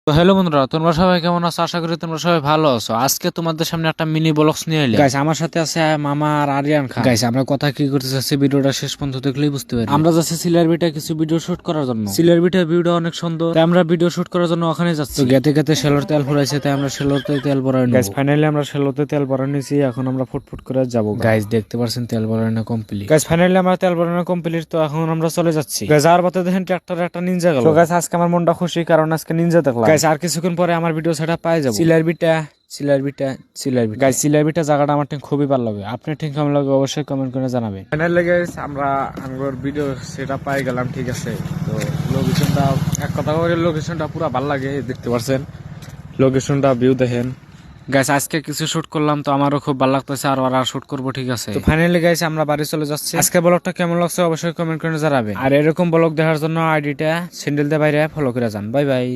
তো হ্যালো বন্ধুরা, তোমরা সবাই কেমন আছো? আশা করি তোমরা সবাই ভালো আছো। আজকে তোমাদের সামনে একটা মিনি ব্লগস নিয়ে এলাম। গাইস, আমার সাথে আছে মামা আর আরিয়ান খান। গাইস, আমরা কথা কি করতে যাচ্ছি ভিডিওটা শেষ পর্যন্ত দেখলেই বুঝতে পারবে। আমরা যাচ্ছি সিলারবিটা কিছু ভিডিও শুট করার জন্য। সিলারবিটার ভিউটা অনেক সুন্দর, তাই আমরা ভিডিও শুট করার জন্য ওখানে যাচ্ছি। গেতে গেতে শেলোর তেল ফুরাইছে, তাই আমরা শেলোতে তেল ভরাই নিব। গাইস, ফাইনালি আমরা শেলোতে তেল ভরাই নিয়েছি, এখন আমরা ফুটফুট করে যাব। গাইস, দেখতে পাচ্ছেন তেল ভরানো কমপ্লিট। গাইস, ফাইনালি আমরা তেল ভরানো কমপ্লিট, তো এখন আমরা চলে যাচ্ছি। গাইস, আর বাতে দেখেন ট্রাক্টরে একটা নিনজা গেল। তো গাইস, আজকে আমার মনটা খুশি, কারণ আজকে নিনজা দেখলাম। গাইস, আর কিছুক্ষণ পরে আমার ভিডিও সেটা পাই যাবো। সিলারবিটা গাইস, সিলারবিটা জায়গাটা আমার ঠিক খুবই ভালো লাগে। আপনি ঠিক কেমন লাগে অবশ্যই কমেন্ট করে জানাবেন। ফাইনালি গাইস, আমরা আমার ভিডিও সেটা পাই গেলাম, ঠিক আছে। তো লোকেশনটা এক কথা বলে লোকেশনটা পুরো ভালো লাগে, দেখতে পাচ্ছেন লোকেশনটা, ভিউ দেখেন। গাইস, আজকে কিছু শুট করলাম, তো আমারও খুব ভালো লাগতেছে, আর শুট করবো, ঠিক আছে। তো ফাইনালি গাইস, আমরা বাড়ি চলে যাচ্ছি। আজকে ব্লগটা কেমন লাগছে অবশ্যই কমেন্ট করে জানাবেন। আর এরকম ব্লগ দেখার জন্য আইডিটা স্যান্ডেল দিয়ে বাইরে ফলো করে যান। Bye bye.